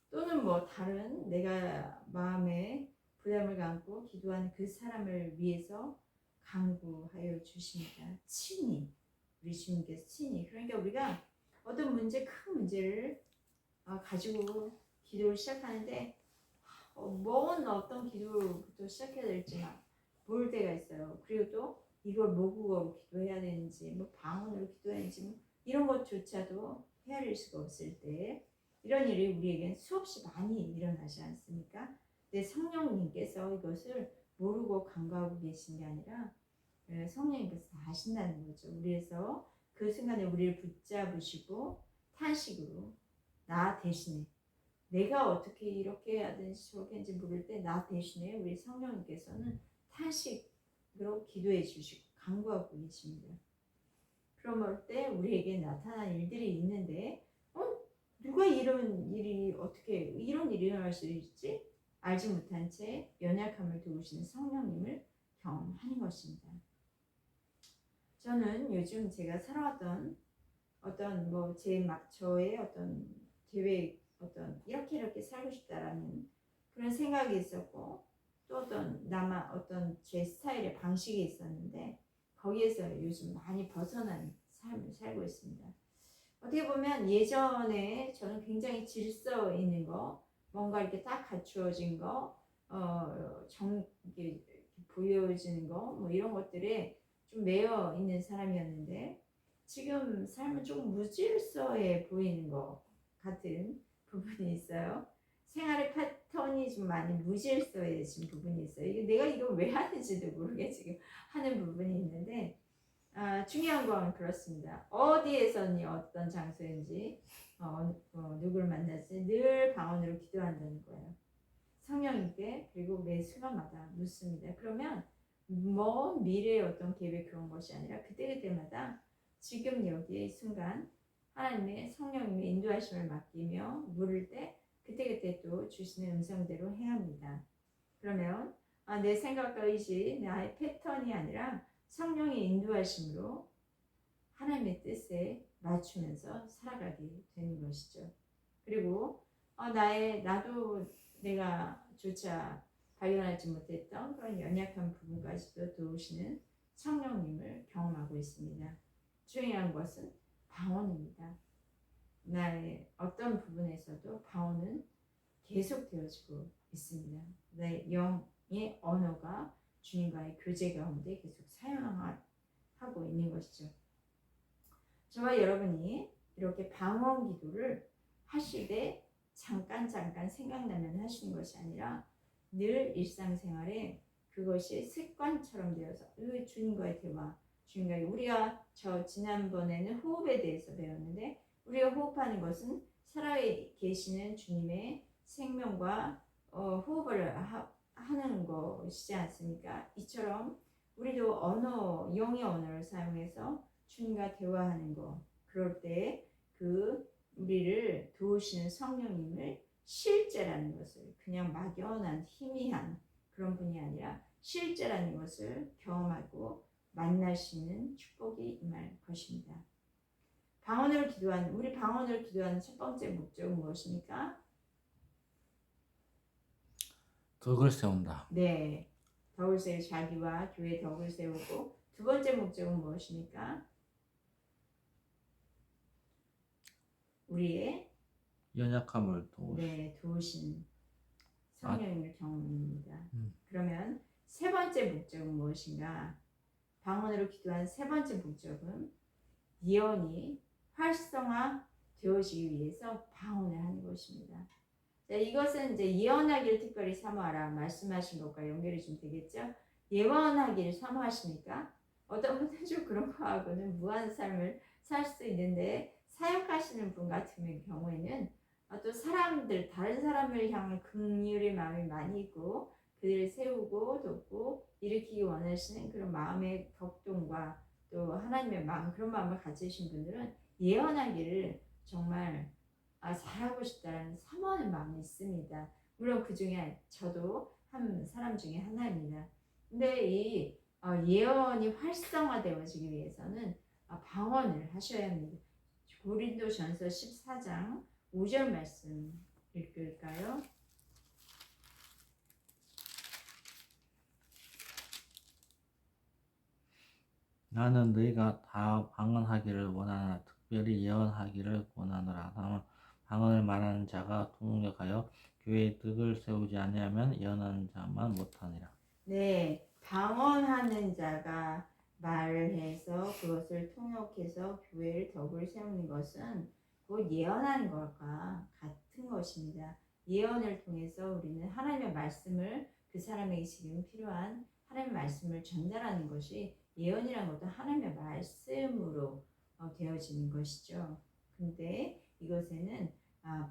또는 뭐 다른 내가 마음에 부담을 갖고 기도하는 그 사람을 위해서 간구하여 주십니다. 친히 우리 주님께서 친히 그러니까 우리가 어떤 큰 문제를 가지고 기도를 시작하는데 먼 어떤 기도부터 시작해야 될지 모를 때가 있어요. 그리고 또 이걸 모국어로 기도해야 되는지 뭐 방언으로 기도해야 되는지 뭐 이런 것조차도 헤아릴 수가 없을 때 이런 일이 우리에겐 수없이 많이 일어나지 않습니까? 근데 성령님께서 이것을 모르고 간과하고 계신 게 아니라 성령님께서 다 아신다는 거죠. 그래서 그 순간에 우리를 붙잡으시고 탄식으로 나 대신에 내가 어떻게 이렇게 해야 되는지 저렇게 하는지 모를 때 나 대신에 우리 성령님께서는 탄식으로 기도해 주시고 간구하고 계십니다. 그럴 때 우리에게 나타난 일들이 있는데 누가 이런 일이 어떻게 이런 일이 일어날 수 있지? 알지 못한 채 연약함을 도우시는 성령님을 경험하는 것입니다. 저는 요즘 제가 살아왔던 어떤 저의 어떤 계획 이렇게 살고 싶다라는 그런 생각이 있었고 또 어떤 제 스타일의 방식이 있었는데 거기에서 요즘 많이 벗어난 삶을 살고 있습니다. 어떻게 보면 예전에 저는 굉장히 질서 있는 거 뭔가 이렇게 딱 갖추어진 거 이렇게 보여지는 거 뭐 이런 것들에 좀 매여 있는 사람이었는데 지금 삶은 좀 무질서해 보이는 것 같은 부분이 있어요. 생활의 패턴이 좀 많이 무질서해진 부분이 있어요. 내가 이걸 왜 하는지도 모르게 지금 하는 부분이 있는데 중요한 건 그렇습니다. 어디에서니 어떤 장소인지 누구를 만날지 늘 방언으로 기도한다는 거예요. 성령님께 그리고 매 순간마다 묻습니다. 그러면 뭐 미래의 어떤 계획 그런 것이 아니라 그때그때마다 지금 여기 순간 하나님의 성령님의 인도하심을 맡기며 물을 때 그때그때 또 주시는 음성대로 행합니다. 그러면 내 생각과 의지, 나의 패턴이 아니라 성령의 인도하심으로 하나님의 뜻에 맞추면서 살아가게 되는 것이죠. 그리고 나도 내가 조차 발견하지 못했던 그런 연약한 부분까지도 도우시는 성령님을 경험하고 있습니다. 중요한 것은 방언입니다. 나의 어떤 부분에서도 방언은 계속 되어지고 있습니다. 내 영의 언어가 주님과의 교제 가운데 계속 사용하고 있는 것이죠. 저와 여러분이 이렇게 방언 기도를 하실 때 잠깐 생각나면 하시는 것이 아니라 늘 일상생활에 그것이 습관처럼 되어서 주님과의 대화, 주님과의 우리가 지난번에는 호흡에 대해서 배웠는데 우리가 호흡하는 것은 살아계시는 주님의 생명과 호흡을 하는 것이지 않습니까? 이처럼 우리도 영의 언어를 사용해서 주님과 대화하는 것, 그럴 때 우리를 도우시는 성령님을 실제라는 것을 그냥 막연한 희미한 그런 분이 아니라 실제라는 것을 경험하고 만나시는 축복이 임할 것입니다. 우리 방언으로 기도하는 첫 번째 목적은 무엇입니까? 덕을 세운다. 네, 덕을 세우 자기와 교회 덕을 세우고 두 번째 목적은 무엇입니까? 우리의 연약함을 도우신 성령님을 경험합니다. 그러면 세 번째 목적은 무엇인가? 방언으로 기도한 세 번째 목적은 예언이 활성화 되어지기 위해서 방언을 하는 것입니다. 자, 이것은 이제 예언하기를 특별히 사모하라 말씀하신 것과 연결이 좀 되겠죠? 예언하기를 사모하십니까? 어떤 분들은 좀 그런 거하고는 무한 삶을 살 수 있는데 사역하시는 분 같은 경우에는 또 다른 사람을 향한 긍휼의 마음이 많이 있고 그들을 세우고 돕고 일으키기 원하시는 그런 마음의 격동과 또 하나님의 마음, 그런 마음을 가지신 분들은 예언하기를 정말 잘하고 싶다는 사모하는 마음이 있습니다. 물론 그 중에 저도 한 사람 중에 하나입니다. 근데 이 예언이 활성화되어지기 위해서는 방언을 하셔야 합니다. 고린도전서 14장 5절 말씀 읽을까요? 나는 너희가 다 방언하기를 원하나 특별히 예언하기를 원하노라. 다만 방언을 말하는 자가 통역하여 교회의 덕을 세우지 아니하면 예언하는 자만 못하니라. 네, 방언하는 자가 말을 해서 그것을 통역해서 교회의 덕을 세우는 것은 곧 예언하는 것과 같은 것입니다. 예언을 통해서 우리는 하나님의 말씀을 그 사람에게 지금 필요한 하나님의 말씀을 전달하는 것이 예언이라는 것도 하나님의 말씀으로 되어지는 것이죠. 근데 이것에는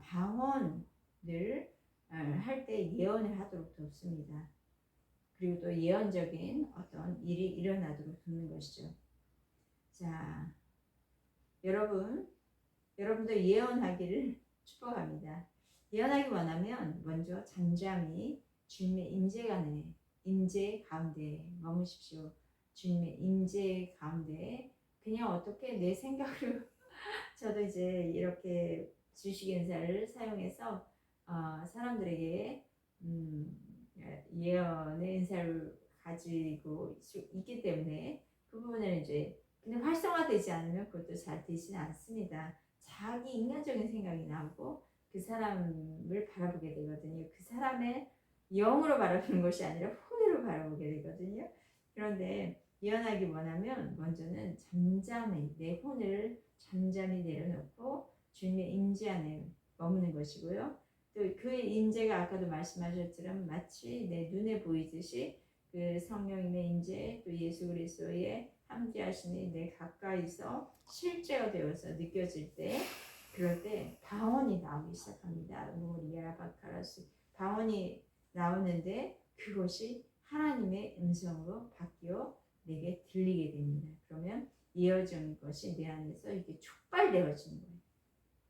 방언을 할 때 예언을 하도록 돕습니다. 그리고 또 예언적인 어떤 일이 일어나도록 돕는 것이죠. 자, 여러분도 예언하기를 축복합니다. 예언하기 원하면 먼저 잠잠히 주님의 임재 가운데 머무십시오. 주님의 임재 가운데 그냥 어떻게 내 생각으로 저도 이제 이렇게 주식 인사를 사용해서 사람들에게 예언의 인사를 가지고 있기 때문에 그 부분을 이제 근데 활성화되지 않으면 그것도 잘 되지는 않습니다. 자기 인간적인 생각이 나고 그 사람을 바라보게 되거든요. 그 사람의 영으로 바라보는 것이 아니라 혼으로 바라보게 되거든요. 그런데 예언하기 원하면 먼저는 잠잠히 내 혼을 잠잠히 내려놓고 주님의 임재 안에 머무는 것이고요. 또 그의 임재가 아까도 말씀하셨지만 마치 내 눈에 보이듯이 그 성령님의 임재 또 예수 그리스도의 함께하시니 내 가까이서 실제가 되어서 느껴질 때 그럴 때 방언이 나오기 시작합니다. 방언이 나오는데 그것이 하나님의 음성으로 바뀌어 내게 들리게 됩니다. 그러면 이어진 것이 내 안에서 이게 촉발되어지는 거예요.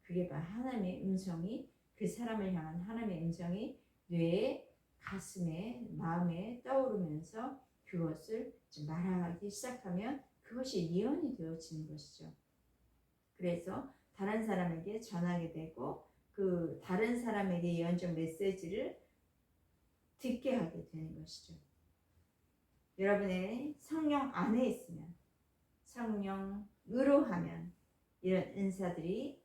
그게 바로 하나님의 음성이 그 사람을 향한 하나님의 음성이 뇌에 가슴에 마음에 떠오르면서 그것을 말하기 시작하면 그것이 예언이 되어지는 것이죠. 그래서 다른 사람에게 전하게 되고 그 다른 사람에게 예언적 메시지를 듣게 하게 되는 것이죠. 여러분의 성령 안에 있으면 성령으로 하면 이런 은사들이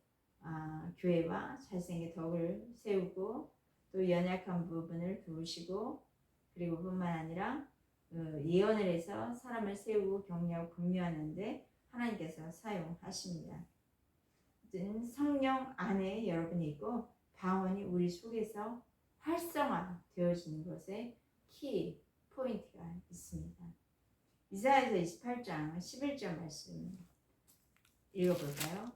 교회와 잘생긴 덕을 세우고 또 연약한 부분을 도우시고 그리고 뿐만 아니라 예언을 해서 사람을 세우고 격려하고 격려하는데 하나님께서 사용하십니다. 성령 안에 여러분이 있고 방언이 우리 속에서 활성화되어지는 것에 키 포인트가 있습니다. 이사야서 28장 11절 말씀 읽어볼까요?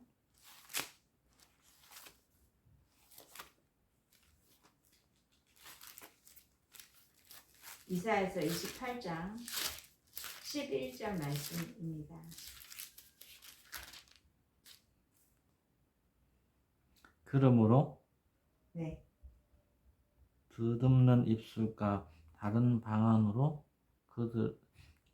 이사야서 28장 11절 말씀입니다. 그러므로 네. 더듬는 입술과 다른 방언으로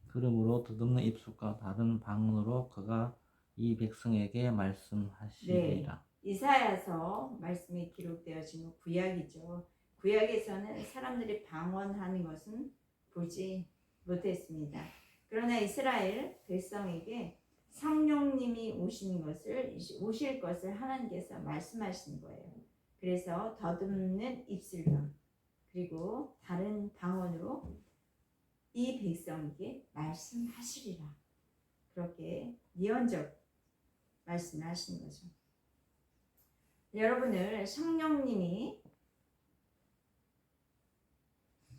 그러므로 더듬는 입술과 다른 방언으로 그가 이 백성에게 말씀하시리라. 네. 이사야서 말씀이 기록되어진 거 구약이죠. 구약에서는 사람들이 방언하는 것은 보지 못했습니다. 그러나 이스라엘 백성에게 성령님이 오실 것을 하나님께서 말씀하시는 거예요. 그래서 더듬는 입술과 그리고 다른 방언으로 이 백성에게 말씀하시리라. 그렇게 예언적 말씀을 하시는 거죠. 여러분을 성령님이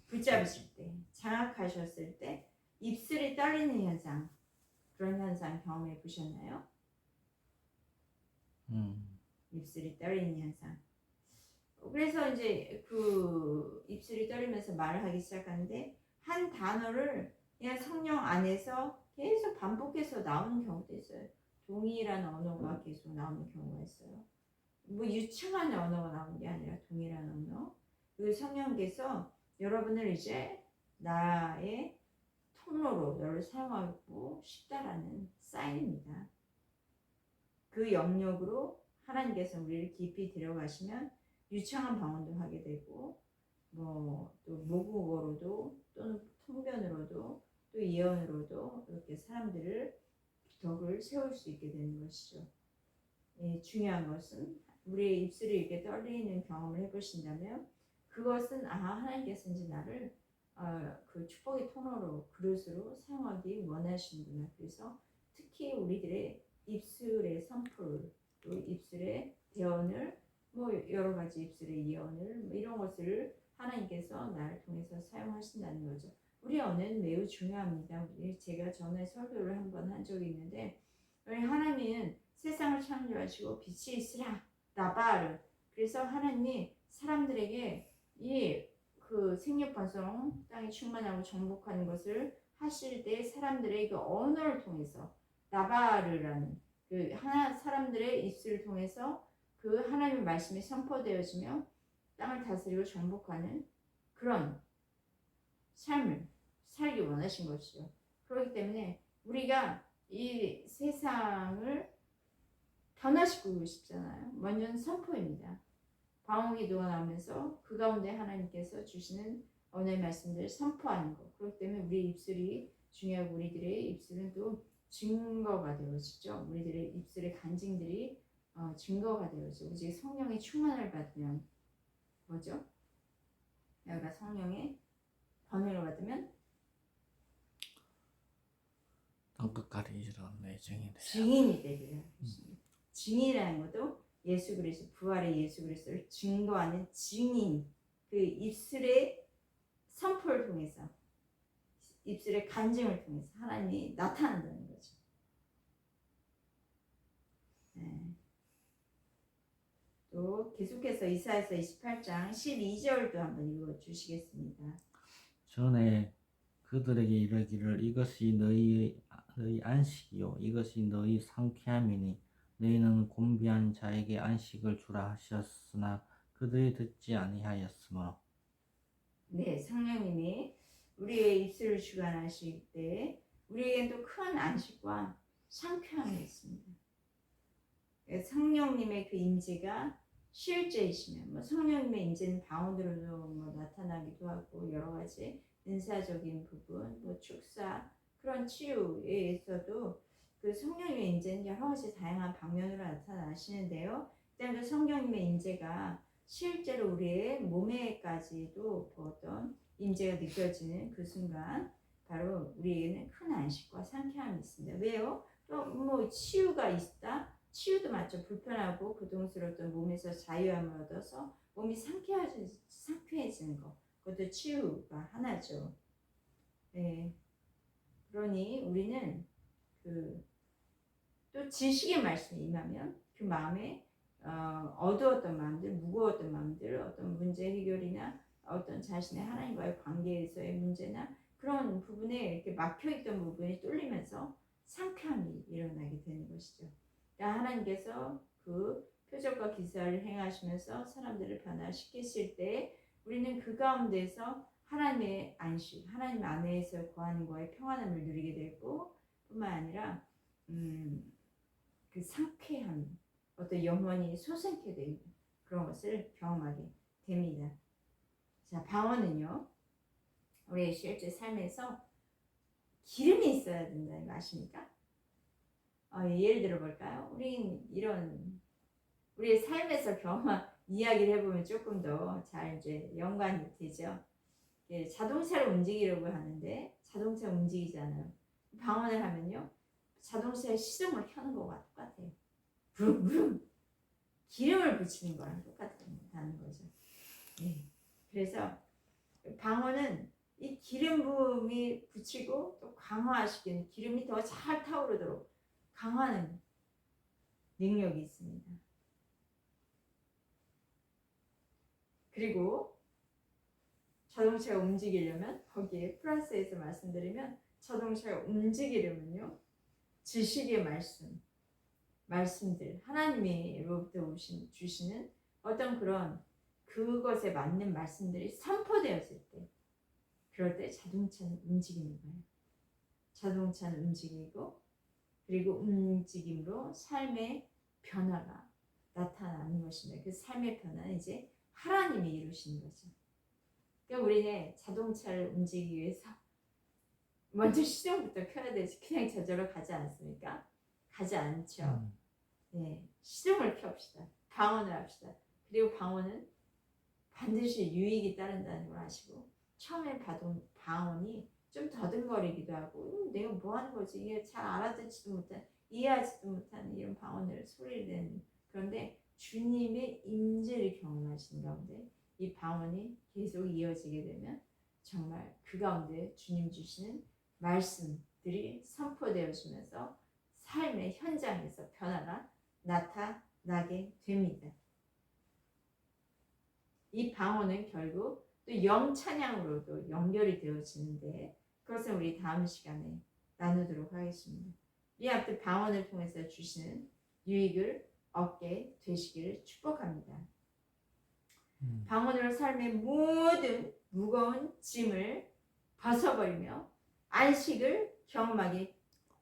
붙잡으실 때, 장악하셨을 때 입술이 떨리는 현상, 그런 현상 경험해 보셨나요? 입술이 떨리는 현상. 그래서 이제 그 입술이 떨리면서 말을 하기 시작하는데 한 단어를 그냥 성령 안에서 계속 반복해서 나오는 경우도 있어요. 동일한 언어가 계속 나오는 경우가 있어요. 뭐 유창한 언어가 나오는 게 아니라 동일한 언어. 그 성령께서 여러분을 이제 나의 통로로 너를 사용하고 싶다라는 사인입니다. 그 영역으로 하나님께서 우리를 깊이 들어가시면 유창한 방언도 하게 되고 뭐 또 모국어로도 또는 통변으로도 또 예언으로도 이렇게 사람들을 덕을 세울 수 있게 되는 것이죠. 중요한 것은 우리의 입술이 이렇게 떨리는 경험을 해보신다면 그것은 하나님께서 이제 나를 그 축복의 통로로 그릇으로 사용하기 원하시는구나. 그래서 특히 우리들의 입술의 선풀 또 입술의 대언을 뭐 여러 가지 입술의 예언을 뭐 이런 것을 하나님께서 나를 통해서 사용하신다는 거죠. 우리 언어는 매우 중요합니다. 제가 전에 설교를 한번 한 적이 있는데 하나님은 세상을 창조하시고 빛이 있으라 나바르. 그래서 하나님이 사람들에게 이 그 생육번성 땅이 충만하고 정복하는 것을 하실 때 사람들의 그 언어를 통해서 나바르라는 그 사람들의 입술을 통해서 그 하나님의 말씀이 선포되어지며 땅을 다스리고 정복하는 그런 삶을 살기 원하신 것이죠. 그렇기 때문에 우리가 이 세상을 변화시키고 싶잖아요. 먼저는 선포입니다. 방언기도가 나오면서 그 가운데 하나님께서 주시는 언어의 말씀들을 선포하는 것. 그렇기 때문에 우리 입술이 중요하고 우리들의 입술은 또 증거가 되어지죠. 우리들의 입술의 간증들이 증거가 되어지죠. 오직 성령의 충만을 받으면 뭐죠? 내가 성령의 번영을 받으면 땅끝까지 이르러 내 증인이 되리라. 증인이라는 것도 예수 그리스도 부활의 예수 그리스도를 증거하는 증인. 그 입술의 선포를 통해서 입술의 간증을 통해서 하나님이 나타난다는 거죠. 네. 또 계속해서 이사야서 28장 12절도 한번 읽어주시겠습니다. 전에 그들에게 이르기를 이것이 너희 안식이요 이것이 너희 상쾌함이니 너희는 곤비한 자에게 안식을 주라 하셨으나 그들이 듣지 아니하였으므로. 네, 성령님이 우리의 입술을 주관하실 때 우리에겐 또 큰 안식과 상쾌함이 있습니다. 성령님의 그 임재가 실제이시면 뭐 성령님의 임재는 방언으로도 뭐 나타나기도 하고 여러 가지 은사적인 부분, 뭐 축사 그런 치유에 있어도 그 성령님의 임재는 여러 가지 다양한 방면으로 나타나시는데요. 일단 그 성령님의 임재가 실제로 우리의 몸에까지도 어떤 임재가 느껴지는 그 순간 바로 우리에게는 큰 안식과 상쾌함이 있습니다. 왜요? 뭐 치유가 있다. 치유도 맞죠. 불편하고 고통스러웠던 몸에서 자유함을 얻어서 몸이 상쾌해지는 거. 그것도 치유가 하나죠. 네. 그러니 우리는 또 지식의 말씀이 임하면 그 마음에 어두웠던 마음들, 무거웠던 마음들, 어떤 문제 해결이나 어떤 자신의 하나님과의 관계에서의 문제나 그런 부분에 이렇게 막혀있던 부분이 뚫리면서 상쾌함이 일어나게 되는 것이죠. 그러니까 하나님께서 그 표적과 기사를 행하시면서 사람들을 변화시키실 때 우리는 그 가운데서 하나님의 안식, 하나님 안에서 거하는 거에 평안함을 누리게 되고 뿐만 아니라 그 상쾌함, 어떤 영혼이 솟게 되는 그런 것을 경험하게 됩니다. 자, 방언은요, 우리의 실제 삶에서 기름이 있어야 된다는 거 아십니까? 예를 들어 볼까요? 우리의 삶에서 경험한 이야기를 해보면 조금 더 잘 이제 연관이 되죠. 자동차를 움직이려고 하는데 자동차 움직이잖아요. 방언을 하면요, 자동차의 시동을 켜는 거와 똑같아요. 부릉부릉 기름을 붙이는 거랑 똑같다는 거죠. 네. 그래서 방언은 이 기름 부음이 붙이고 또 강화하시기는 기름이 더 잘 타오르도록 강화하는 능력이 있습니다. 그리고 자동차가 움직이려면 거기에 플러스에서 말씀드리면 자동차가 움직이려면요, 지식의 말씀들 하나님으로부터 주시는 어떤 그런 그것에 맞는 말씀들이 선포되었을 때 그럴 때 자동차는 움직이는 거예요. 자동차는 움직이고 그리고 움직임으로 삶의 변화가 나타나는 것입니다. 그 삶의 변화는 이제 하나님이 이루시는 거죠. 그러니까 우리는 자동차를 움직이기 위해서 먼저 시동부터 켜야 되지 그냥 저절로 가지 않습니까? 가지 않죠. 네, 시동을 켭시다. 방언을 합시다. 그리고 방언은 반드시 유익이 따른다는 걸 아시고 처음에 받은 방언이 좀 더듬거리기도 하고 내가 뭐 하는 거지? 이게 잘 알아듣지도 못한 이해하지도 못하는 이런 방언을 소리를 내는 그런데 주님의 임재를 경험하시는 가운데 이 방언이 계속 이어지게 되면 정말 그 가운데 주님 주시는 말씀들이 선포되어지면서 삶의 현장에서 변화가 나타나게 됩니다. 이 방언은 결국 또 영찬양으로도 연결이 되어지는데 그것은 우리 다음 시간에 나누도록 하겠습니다. 이 앞에 방언을 통해서 주시는 유익을 얻게 되시기를 축복합니다. 방언으로 삶의 모든 무거운 짐을 벗어버리며 안식을 경험하기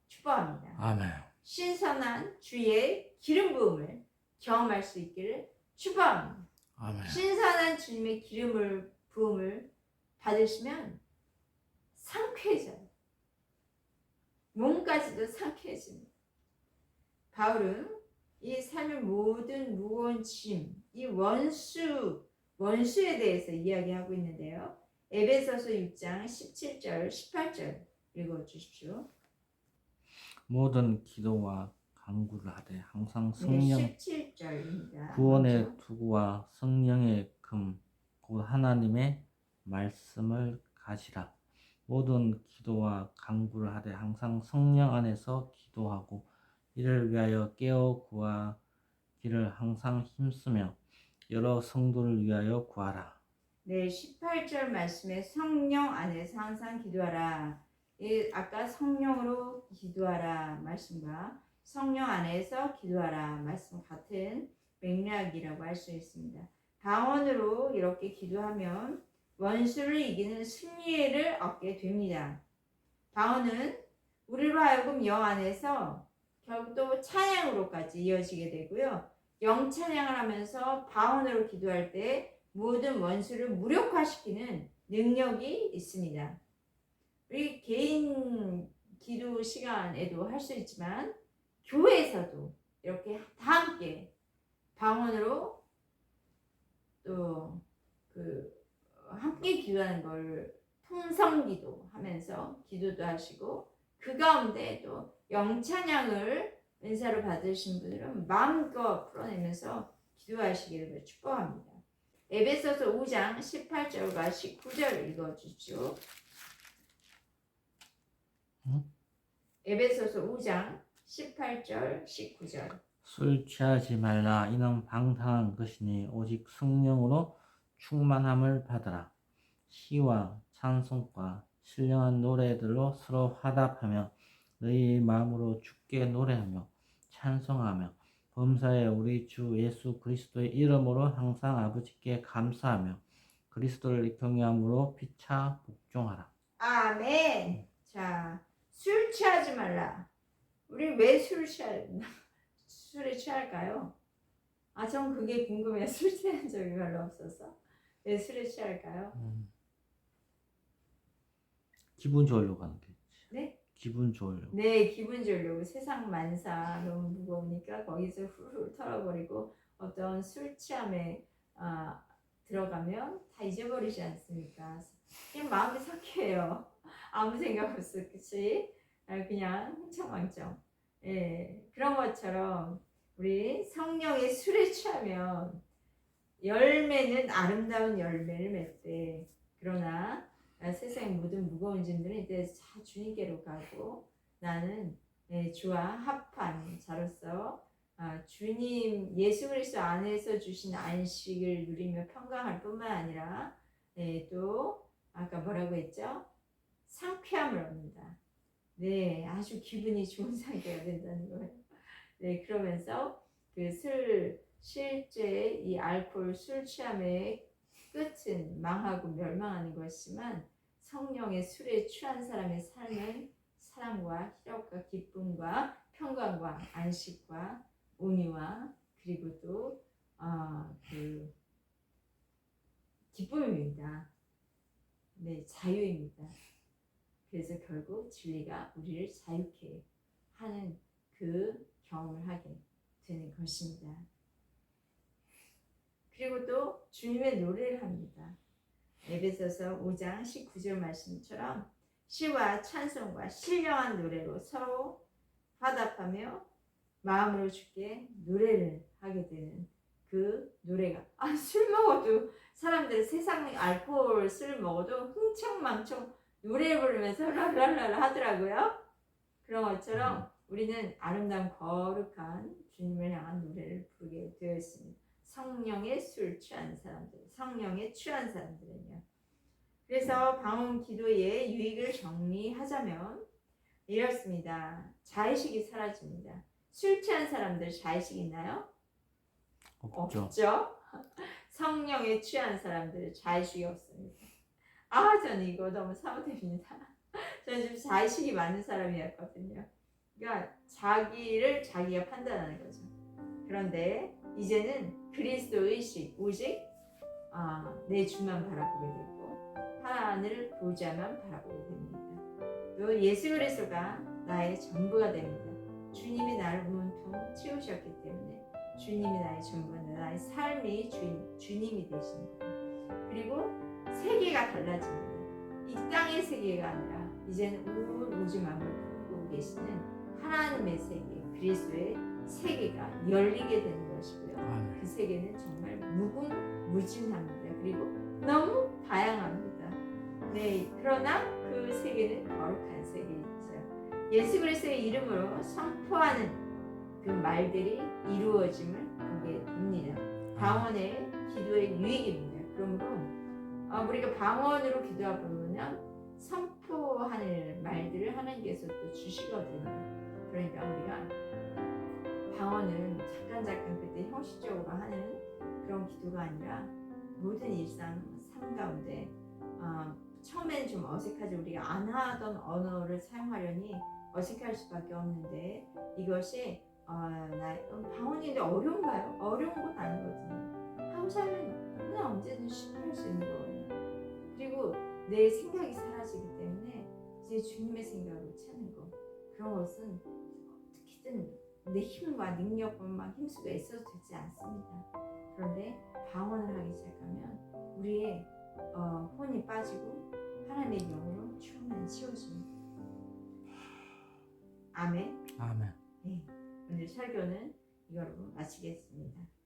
축복합니다. 아멘. 신선한 주의 기름 부음을 경험할 수 있기를 축복합니다. 아멘. 신선한 주님의 부음을 받으시면 상쾌해져요. 몸까지도 상쾌해집니다. 바울은 이 삶의 모든 무거운 짐, 이 원수에 대해서 이야기하고 있는데요. 에베소서 6장 17절, 18절 읽어주십시오. 모든 기도와 간구를 하되 항상 네, 성령 17절입니다. 구원의 먼저. 투구와 성령의 금, 곧 하나님의 말씀을 가지라. 모든 기도와 간구를 하되 항상 성령 안에서 기도하고 이를 위하여 깨어 구하기를 항상 힘쓰며 여러 성도를 위하여 구하라. 네, 18절 말씀에 성령 안에서 항상 기도하라. 아까 성령으로 기도하라 말씀과 성령 안에서 기도하라 말씀 같은 맥락이라고 할 수 있습니다. 방언으로 이렇게 기도하면 원수를 이기는 승리를 얻게 됩니다. 방언은 우리로 하여금 영 안에서 결국 또 찬양으로까지 이어지게 되고요. 영 찬양을 하면서 방언으로 기도할 때 모든 원수를 무력화시키는 능력이 있습니다. 우리 개인 기도 시간에도 할 수 있지만 교회에서도 이렇게 다 함께 방언으로 또 함께 기도하는 걸 통성기도 하면서 기도도 하시고 그 가운데 또 영찬양을 은사로 받으신 분들은 마음껏 풀어내면서 기도하시기를 축복합니다. 에베소서 5장 18절과 19절 읽어주죠. 에베소서 5장 18절 19절. 술 취하지 말라. 이는 방탕한 것이니 오직 성령으로 충만함을 받으라. 시와 찬송과 신령한 노래들로 서로 화답하며 너희 마음으로 주께 노래하며 찬송하며 범사에 우리 주 예수 그리스도의 이름으로 항상 아버지께 감사하며 그리스도를 경외함으로 피차 복종하라. 아멘. 자, 술 취하지 말라. 우리 왜 술에 취할까요? 전 그게 궁금해요. 술 취한 적이 별로 없어서 왜 술에 취할까요? 기분 좋으려고 하는 게. 네? 기분 좋으려고. 네, 기분 좋으려고. 세상 만사 너무 무거우니까 거기서 훌훌 털어버리고 어떤 술 취함에 들어가면 다 잊어버리지 않습니까? 그냥 마음이 상쾌해요. 아무 생각 없이 그냥 흥청망청. 예, 그런 것처럼 우리 성령의 술에 취하면 열매는 아름다운 열매를 맺되 그러나 세상의 모든 무거운 짐들은 이제 다 주님께로 가고 나는 주와 합한 자로서 주님 예수 그리스도 안에서 주신 안식을 누리며 평강할 뿐만 아니라 또 아까 뭐라고 했죠? 상쾌함을 얻는다. 네, 아주 기분이 좋은 상태가 된다는 거예요. 네, 그러면서 실제 이 알코올 술 취함의 끝은 망하고 멸망하는 것이지만 성령의 술에 취한 사람의 삶은 사랑과 희락과 기쁨과 평강과 안식과 온유와 그리고 또 기쁨입니다. 네, 자유입니다. 그래서 결국 진리가 우리를 자유케 하는 그 경험을 하게 되는 것입니다. 그리고 또 주님의 노래를 합니다. 에베소서 5장 19절 말씀처럼 시와 찬송과 신령한 노래로 서로 화답하며 마음으로 주께 노래를 하게 되는 그 노래가 술 먹어도 사람들은 세상 알코올 술 먹어도 흥청망청 노래 부르면서 랄랄랄 하더라고요. 그런 것처럼 우리는 아름다운 거룩한 주님을 향한 노래를 부르게 되어 있습니다. 성령에 술 취한 사람들, 성령에 취한 사람들은요. 그래서 방언 기도의 유익을 정리하자면 이렇습니다. 자의식이 사라집니다. 술 취한 사람들 자의식 있나요? 없죠. 성령에 취한 사람들은 자의식이 없습니다. 저는 이거 너무 사모됩니다. 저는 좀 자의식이 많은 사람이었거든요. 그러니까 자기를 자기가 판단하는 거죠. 그런데 이제는 그리스도 의식, 오직 내 주만 바라보게 되고 하나님을 보자만 바라보게 됩니다. 또 예수 그리스도가 나의 전부가 됩니다. 주님이 나를 온통 채우셨기 때문에 주님이 나의 전부가 나의 삶의 주님이 되신 거예요. 그리고 세계가 달라집니다. 이 땅의 세계가 아니라 이제는 온 우주 만물을 품고 계시는 하나님의 세계, 그리스도의 세계가 열리게 되는 것이고요. 그 세계는 정말 무궁무진합니다. 그리고 너무 다양합니다. 네, 그러나 그 세계는 거룩한 세계이죠. 예수 그리스도의 이름으로 선포하는 그 말들이 이루어짐을 보게 됩니다. 방언의 기도의 유익입니다. 그러므로 우리가 방언으로 기도하면 선포하는 말들을 하나님께서 또 주시거든요. 그러니까 우리가 방언은 잠깐 그때 형식적으로 하는 그런 기도가 아니라 모든 일상 삶 가운데 처음엔 좀 어색하지, 우리가 안 하던 언어를 사용하려니 어색할 수밖에 없는데 이것이 방언인데 어려운가요? 어려운 건 아니거든요. 하고 살면 누구나 언제든 쉽게 할 수 있는 거거든요. 그리고 내 생각이 사라지기 때문에 이제 주님의 생각으로 찾는 거, 그런 것은 어떻게든 내 힘과 능력과 힘수가 있어도 되지 않습니다. 그런데 방언을 하기 시작하면 우리의 혼이 빠지고 하나님의 영으로 충만히 채워집니다. 아멘. 아멘. 네, 오늘 설교는 이걸로 마치겠습니다.